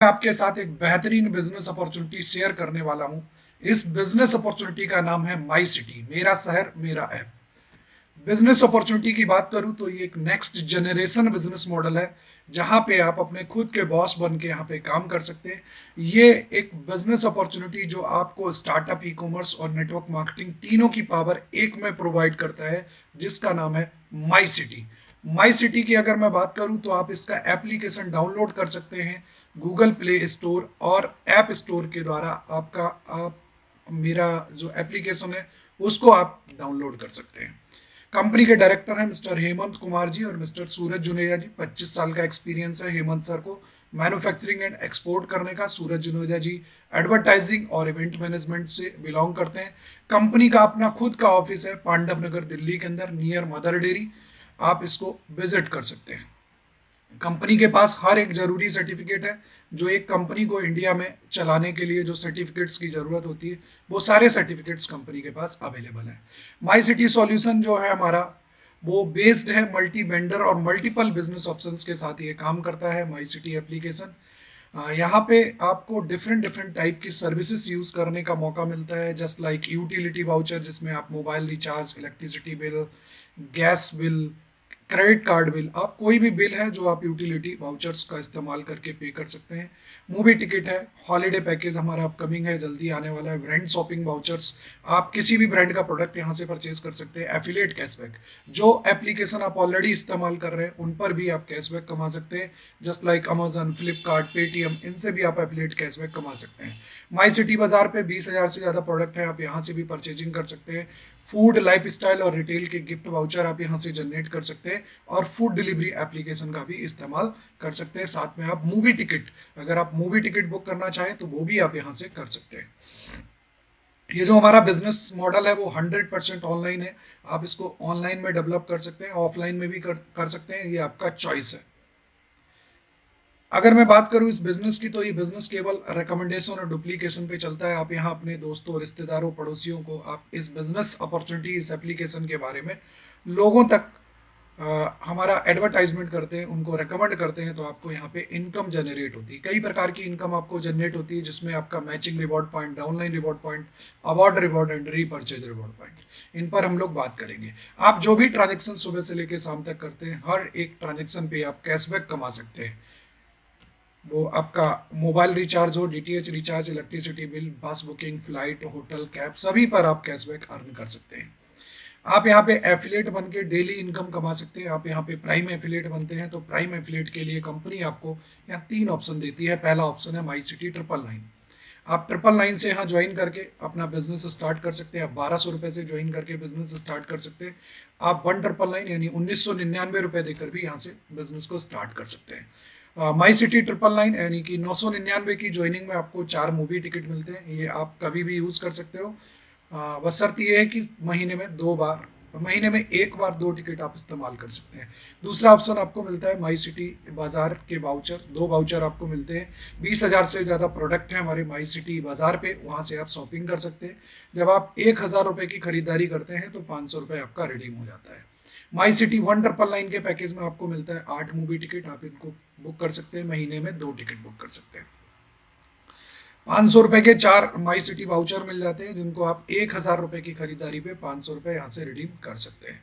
आपके साथ एक बेहतरीन बिजनेस अपॉर्चुनिटी शेयर करने वाला हूं। इस बिजनेस अपॉर्चुनिटी का नाम है माई सिटी, मेरा शहर मेरा ऐप। बिजनेस अपॉर्चुनिटी की बात करूं तो ये एक नेक्स्ट जनरेशन बिजनेस मॉडल है, जहां पे आप अपने खुद के बॉस बन के यहाँ पे काम कर सकते हैं। ये एक बिजनेस अपॉर्चुनिटी जो आपको स्टार्टअप, ई कॉमर्स और नेटवर्क मार्केटिंग तीनों की पावर एक में प्रोवाइड करता है, जिसका नाम है माई सिटी। माई सिटी की अगर मैं बात करूं तो आप इसका एप्लीकेशन डाउनलोड कर सकते हैं गूगल प्ले स्टोर और ऐप स्टोर के द्वारा। आप मेरा जो एप्लीकेशन है उसको आप डाउनलोड कर सकते हैं। कंपनी के डायरेक्टर हैं मिस्टर हेमंत कुमार जी और मिस्टर सूरज जुनेजा जी। 25 साल का एक्सपीरियंस है हेमंत सर को मैन्युफैक्चरिंग एंड एक्सपोर्ट करने का। सूरज जुनेजा जी एडवर्टाइजिंग और इवेंट मैनेजमेंट से बिलोंग करते हैं। कंपनी का अपना खुद का ऑफिस है पांडव नगर दिल्ली के अंदर, नियर मदर डेयरी। आप इसको विजिट कर सकते हैं। कंपनी के पास हर एक जरूरी सर्टिफिकेट है। जो एक कंपनी को इंडिया में चलाने के लिए जो सर्टिफिकेट्स की जरूरत होती है, वो सारे सर्टिफिकेट्स कंपनी के पास अवेलेबल है। माई सिटी सॉल्यूशन जो है हमारा, वो बेस्ड है मल्टी वेंडर और मल्टीपल बिजनेस ऑप्शंस के साथ ये काम करता है। माई सिटी एप्लीकेशन यहाँ पे आपको डिफरेंट डिफरेंट टाइप की सर्विसेज यूज करने का मौका मिलता है, जस्ट लाइक यूटिलिटी वाउचर, जिसमें आप mobile recharge, electricity bill, gas bill, credit card bill, आप कोई भी बिल है जो आप यूटिलिटी वाउचर्स का इस्तेमाल करके पे कर सकते हैं। मूवी टिकट है, हॉलीडे पैकेज हमारा अपकमिंग है, जल्दी आने वाला है। ब्रांड शॉपिंग वाउचर्स, आप किसी भी ब्रांड का प्रोडक्ट यहाँ से परचेज कर सकते हैं। एफिलिएट कैशबैक, जो एप्लीकेशन आप ऑलरेडी इस्तेमाल कर रहे हैं उन पर भी आप कैशबैक कमा सकते हैं, just like Amazon, Flipkart, Paytm, इनसे भी आप एफिलिएट कैशबैक कमा सकते हैं। माई सिटी बाजार पे 20,000 से ज़्यादा प्रोडक्ट है, आप यहाँ से भी परचेजिंग कर सकते हैं। फूड, लाइफस्टाइल और रिटेल के गिफ्ट वाउचर आप यहाँ से जनरेट कर सकते हैं और फूड डिलीवरी एप्लीकेशन का भी इस्तेमाल कर सकते हैं। साथ में आप मूवी टिकट, अगर आप मूवी टिकट बुक करना चाहें तो वो भी आप यहाँ से कर सकते हैं। ये जो हमारा बिजनेस मॉडल है वो 100% ऑनलाइन है। आप इसको ऑनलाइन में डेवलप कर सकते हैं, ऑफलाइन में भी कर सकते हैं, ये आपका चॉइस है। अगर मैं बात करूं इस बिजनेस की, तो ये बिजनेस केवल रिकमेंडेशन और डुप्लीकेशन पे चलता है। आप यहाँ अपने दोस्तों, रिश्तेदारों, पड़ोसियों को आप इस बिजनेस अपॉर्चुनिटी, इस एप्लीकेशन के बारे में लोगों तक हमारा एडवर्टाइजमेंट करते हैं, उनको रेकमेंड करते हैं, तो आपको यहाँ पे इनकम जनरेट होती है। कई प्रकार की इनकम आपको जनरेट होती है, जिसमें आपका matching reward point, downline reward point, award reward and repurchase reward point, इन पर हम लोग बात करेंगे। आप जो भी ट्रांजेक्शन सुबह से लेकर शाम तक करते हैं, हर एक ट्रांजेक्शन पे आप कैशबैक कमा सकते हैं। वो आपका मोबाइल रिचार्ज हो, डीटीएच रिचार्ज, इलेक्ट्रिसिटी बिल, बस बुकिंग, फ्लाइट, होटल, कैब, सभी पर आप कैशबैक अर्न कर सकते हैं। आप यहाँ पे एफिलिएट बन के डेली इनकम कमा सकते हैं। आप यहाँ पे प्राइम एफिलिएट बनते हैं, तो प्राइम एफिलिएट के लिए कंपनी आपको यहाँ 3 ऑप्शन देती है। पहला ऑप्शन है माई सिटी 999। आप 999 से यहाँ ज्वाइन करके अपना बिजनेस स्टार्ट कर सकते हैं। आप 1200 रुपये से ज्वाइन करके बिजनेस स्टार्ट कर सकते हैं। आप 1999 यानी 1999 रुपये देकर भी यहाँ से बिजनेस को स्टार्ट कर सकते हैं। माई सिटी 999 यानी कि 999 की ज्वाइनिंग में आपको 4 मूवी टिकट मिलते हैं। ये आप कभी भी यूज़ कर सकते हो। बशर्त ये है कि महीने में एक बार 2 टिकट आप इस्तेमाल कर सकते हैं। दूसरा ऑप्शन आपको मिलता है माई सिटी बाजार के वाउचर। 2 वाउचर आपको मिलते हैं। 20,000 से ज़्यादा प्रोडक्ट हैं हमारे माई सिटी बाजार पे, वहाँ से आप शॉपिंग कर सकते हैं। जब आप 1,000 रुपये की खरीदारी करते हैं तो 500 रुपये आपका रिडीम हो जाता है। माई सिटी 1999 के पैकेज में आपको मिलता है 8 मूवी टिकट। आप इनको बुक कर सकते हैं, महीने में 2 टिकट बुक कर सकते हैं। 500 रुपये के 4 माई सिटी वाउचर मिल जाते हैं, जिनको आप 1,000 रुपये की खरीदारी पे 500 रुपये यहाँ से रिडीम कर सकते हैं।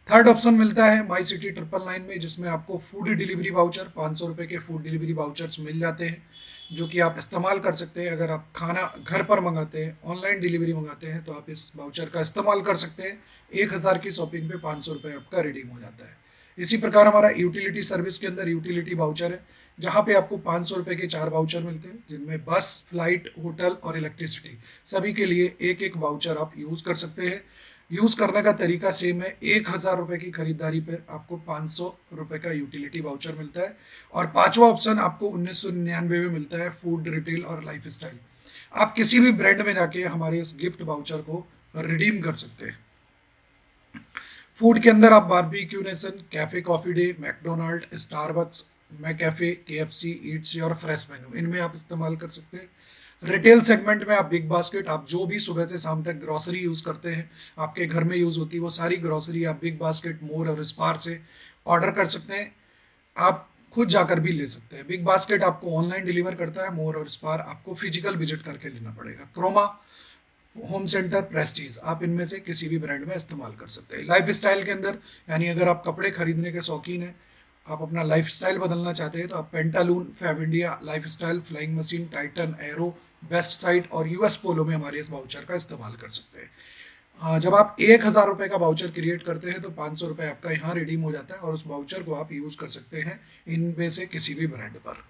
थर्ड ऑप्शन मिलता है माई सिटी 999 में, जिसमें आपको फूड डिलीवरी वाउचर, 500 रुपये के फूड डिलीवरी वाउचर्स मिल जाते हैं, जो कि आप इस्तेमाल कर सकते हैं। अगर आप खाना घर पर मंगाते हैं, ऑनलाइन डिलीवरी मंगाते हैं, तो आप इस वाउचर का इस्तेमाल कर सकते हैं। 1,000 की शॉपिंग पे 500 रुपये आपका रिडीम हो जाता है। इसी प्रकार हमारा यूटिलिटी सर्विस के अंदर यूटिलिटी वाउचर है, जहाँ पे आपको 500 रुपये के 4 वाउचर मिलते हैं, जिनमें बस, फ्लाइट, होटल और इलेक्ट्रिसिटी सभी के लिए एक एक वाउचर आप यूज़ कर सकते हैं। यूज़ करने का तरीका सेम है। 1,000 रुपये की खरीदारी पर आपको 500 रुपये का यूटिलिटी वाउचर मिलता है। और पांचवा ऑप्शन आपको 1999 में मिलता है, फूड, रिटेल और लाइफ स्टाइल। आप किसी भी ब्रांड में जाके हमारे इस गिफ्ट वाउचर को रिडीम कर सकते हैं। फूड के अंदर आप Barbeque Nation, Cafe Coffee Day, McDonald, Starbucks, McCafe, KFC, Eats और फ्रेश मेनू, इनमें आप इस्तेमाल कर सकते हैं। रिटेल सेगमेंट में आप बिग बास्केट, आप जो भी सुबह से शाम तक ग्रोसरी यूज करते हैं, आपके घर में यूज होती है, वो सारी ग्रोसरी आप बिग बास्केट, मोर और स्पार से ऑर्डर कर सकते हैं। आप खुद जाकर भी ले सकते हैं। बिग बास्केट आपको ऑनलाइन डिलीवर करता है, मोर और स्पार आपको फिजिकल विजिट करके लेना पड़ेगा। क्रोमा, होम सेंटर, प्रेस्टीज, आप इनमें से किसी भी ब्रांड में इस्तेमाल कर सकते हैं। लाइफ स्टाइल के अंदर, यानी अगर आप कपड़े खरीदने के शौकीन हैं, आप अपना लाइफ स्टाइल बदलना चाहते हैं, तो आप Pantaloon, Fab India, Life Style, Flying Machine, Titan, Arrow, best site और यूएस पोलो में हमारे इस वाउचर का इस्तेमाल कर सकते हैं। जब आप 1,000 रुपये का वाउचर क्रिएट करते हैं तो 500 रुपये आपका यहाँ रिडीम हो जाता है और उस वाउचर को आप यूज कर सकते हैं इनमें से किसी भी ब्रांड पर।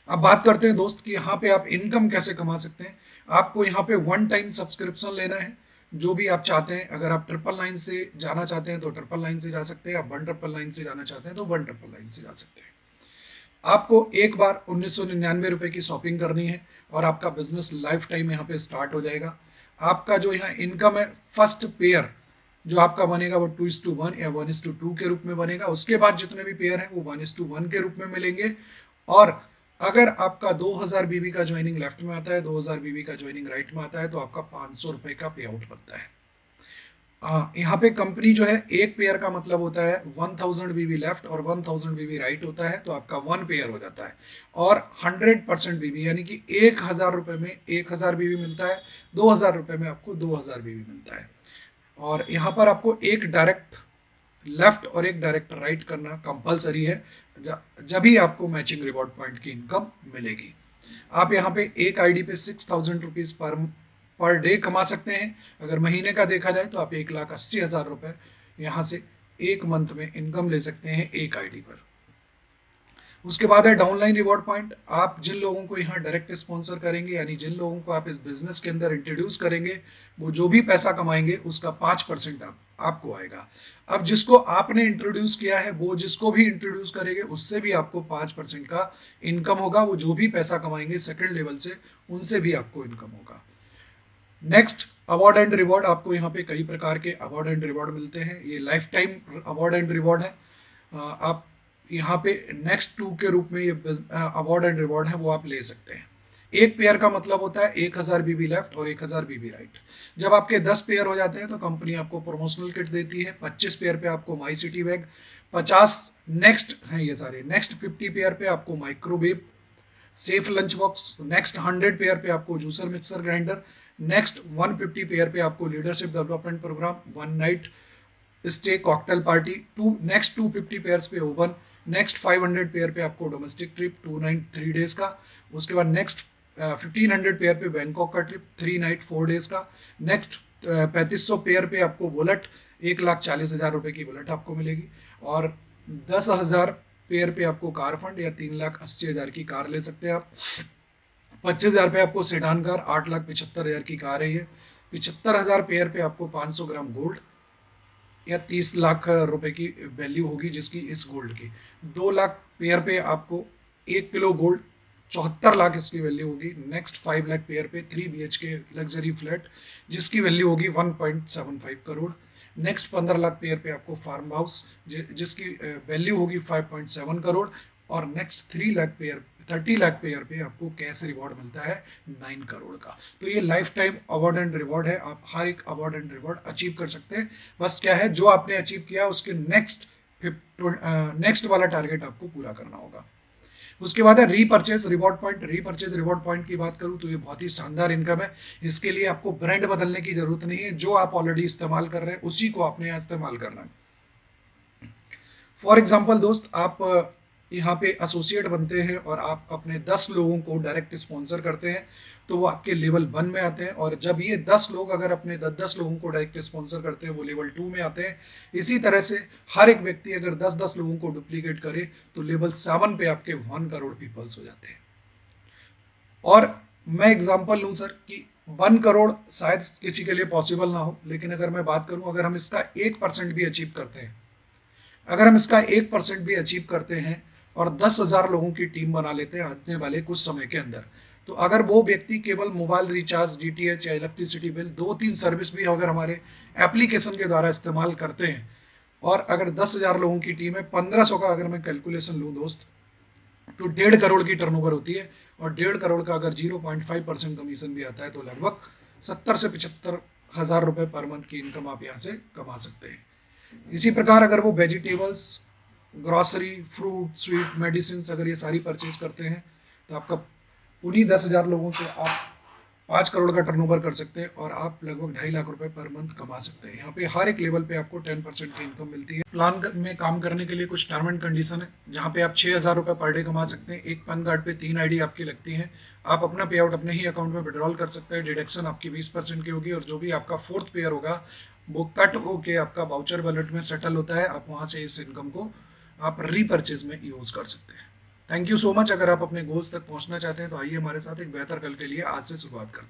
अब बात करते हैं दोस्त कि यहाँ पे आप इनकम कैसे कमा सकते हैं। आपको यहाँ पे वन टाइम सब्सक्रिप्शन लेना है, जो भी आप चाहते हैं। अगर आप 999 से जाना चाहते हैं तो 999 से जा सकते हैं, आप 1999 से जाना चाहते हैं तो 1999 से जा सकते हैं। आपको एक बार 1999 रुपये की शॉपिंग करनी है और आपका बिजनेस लाइफ टाइम यहाँ पे स्टार्ट हो जाएगा। आपका जो यहाँ इनकम है, फर्स्ट पेयर जो आपका बनेगा वो 2:1 या 1:2 के रूप में बनेगा। उसके बाद जितने भी पेयर हैं वो 1:1 के रूप में मिलेंगे। और अगर आपका 2000 बीबी का ज्वाइनिंग लेफ्ट में आता है, 2000 बीबी का ज्वाइनिंग राइट में आता है, तो आपका 500 रुपये का पे आउट बनता है। यहाँ पे कंपनी जो है, एक पेयर का मतलब होता है 1000 बीबी लेफ्ट और 1000 बीबी राइट होता है, तो आपका 1 पेयर हो जाता है। और 100% बीबी, यानी कि 1000 रुपये में 1000 बीबी मिलता है, 2000 रुपये में आपको 2000 बीबी मिलता है। और यहाँ पर आपको एक डायरेक्ट लेफ्ट और एक डायरेक्ट राइट करना कंपलसरी है, जब ही आपको मैचिंग रिवॉर्ड पॉइंट की इनकम मिलेगी। आप यहाँ पे एक आईडी पे 6000 रुपीज पर डे कमा सकते हैं। अगर महीने का देखा जाए तो आप 1,80,000 रुपये यहाँ से एक मंथ में इनकम ले सकते हैं एक आईडी पर। उसके बाद है डाउनलाइन रिवॉर्ड पॉइंट। आप जिन लोगों को यहाँ डायरेक्ट स्पॉन्सर करेंगे, यानी जिन लोगों को आप इस बिजनेस के अंदर इंट्रोड्यूस करेंगे, वो जो भी पैसा कमाएंगे उसका 5% आपको आएगा। अब जिसको आपने इंट्रोड्यूस किया है, वो जिसको भी इंट्रोड्यूस करेंगे उससे भी आपको 5% का इनकम होगा। वो जो भी पैसा कमाएंगे सेकेंड लेवल से, उनसे भी आपको इनकम होगा। Next, award and reward. आपको यहाँ पे कई प्रकार के अवार्ड एंड रिवॉर्ड मिलते हैं। ये life time award and reward है। आप यहाँ पे नेक्स्ट 2 के रूप में ये अवार्ड एंड रिवॉर्ड है, वो आप ले सकते हैं। एक पेयर का मतलब होता है 1000 बीबी लेफ्ट और 1000 बीबी राइट। जब आपके 10 पेयर हो जाते हैं तो कंपनी आपको प्रमोशनल किट देती है। 25 पेयर पे आपको माई सिटी बैग, 50 नेक्स्ट हैं ये सारे, नेक्स्ट 50 पेयर पे आपको microwave safe lunch box, next 100 pair पे आपको juicer mixer grinder, next 150 pair पे आपको leadership development program, 1 night stay cocktail party, next 250 pairs पे ओवन, नेक्स्ट 500 पेयर पे आपको डोमेस्टिक ट्रिप 2 नाइट 3 डेज का। उसके बाद नेक्स्ट 1500 पेयर पे बैंकॉक का ट्रिप 3 नाइट 4 डेज का। नेक्स्ट 3500 पेयर पे आपको बुलेट, 1,40,000 रुपये की बुलेट आपको मिलेगी। और 10,000 पेयर पे आपको कार फंड या 3,80,000 की कार ले सकते हैं आप। 25,000 पे आपको सेडान कार, 8,75,000 की कार है ये। 75,000 पेयर पे आपको 500 ग्राम गोल्ड या 30 लाख रुपए की वैल्यू होगी जिसकी इस गोल्ड की। 2 लाख पेयर पे आपको 1 किलो गोल्ड, 74 लाख इसकी वैल्यू होगी। नेक्स्ट 5 लाख पेयर पे 3 BHK लग्जरी फ्लैट जिसकी वैल्यू होगी 1.75 करोड़। नेक्स्ट 15 लाख पेयर पे आपको फार्म हाउस जिसकी वैल्यू होगी 5.7 करोड़। और नेक्स्ट 30 लाख पेयर पे आपको कैश रिवॉर्ड मिलता है 9 करोड़ का। तो ये life time award and reward है। आप हर एक अवार्ड एंड रिवॉर्ड अचीव कर सकते हैं। बस क्या है, जो आपने अचीव किया उसके नेक्स्ट वाला टारगेट आपको पूरा करना होगा। उसके बाद है repurchase reward point. Repurchase reward point की बात करूं तो ये बहुत ही शानदार इनकम है। इसके लिए आपको ब्रांड बदलने की जरूरत नहीं है। जो आप ऑलरेडी इस्तेमाल कर रहे हैं उसी को आपने यहाँ इस्तेमाल करना है। फॉर एग्जाम्पल दोस्त, आप यहाँ पे एसोसिएट बनते हैं और आप अपने 10 लोगों को डायरेक्ट स्पॉन्सर करते हैं, तो वो आपके लेवल 1 में आते हैं। और जब ये 10 लोग अगर अपने 10 लोगों को डायरेक्ट स्पॉन्सर करते हैं, वो लेवल 2 में आते हैं। इसी तरह से हर एक व्यक्ति अगर 10-10 लोगों को डुप्लीकेट करे तो लेवल 7 पे आपके 1 करोड़ पीपल्स हो जाते हैं। और मैं एग्जाम्पल लूँ सर कि 1 करोड़ शायद किसी के लिए पॉसिबल ना हो, लेकिन अगर मैं बात करूँ, अगर हम इसका 1% भी अचीव करते हैं, अगर हम इसका 1% भी अचीव करते हैं और 10,000 लोगों की टीम बना लेते हैं आने वाले कुछ समय के अंदर, तो अगर वो व्यक्ति केवल मोबाइल रिचार्ज, DTH या इलेक्ट्रिसिटी बिल, 2-3 सर्विस भी अगर हमारे एप्लीकेशन के द्वारा इस्तेमाल करते हैं, और अगर 10,000 लोगों की टीम है, 1500 का अगर मैं कैलकुलेशन लूँ दोस्त, तो 1.5 करोड़ की टर्नओवर होती है। और 1.5 करोड़ का अगर 0.5% कमीशन भी आता है तो लगभग 70 से 75 हज़ार रुपये पर मंथ की इनकम आप यहाँ से कमा सकते हैं। इसी प्रकार अगर वो vegetables grocery, fruit, sweet, medicine अगर ये सारी परचेज करते हैं तो आपका उन्हीं 10,000 लोगों से आप 5 करोड़ का टर्नओवर कर सकते हैं और आप लगभग 2.5 लाख रुपए पर मंथ कमा सकते हैं। यहाँ पे हर एक लेवल पे आपको 10% की इनकम मिलती है। प्लान में काम करने के लिए कुछ टर्म एंड कंडीशन है, जहाँ पे आप 6,000 रुपये पर डे कमा सकते हैं। एक पैन कार्ड पे 3 आईडी आपकी लगती हैं। आप अपना पे आउट अपने ही अकाउंट में विड्रॉल कर सकते हैं। डिडक्शन आपकी 20% की होगी और जो भी आपका फोर्थ पेयर होगा वो कट होके आपका वाउचर वॉलेट में सेटल होता है। आप वहाँ से इस इनकम को आप रीपर्चेज में यूज़ कर सकते हैं। Thank you so much. अगर आप अपने गोल्स तक पहुंचना चाहते हैं तो आइए हमारे साथ एक बेहतर कल के लिए आज से शुरुआत करते हैं।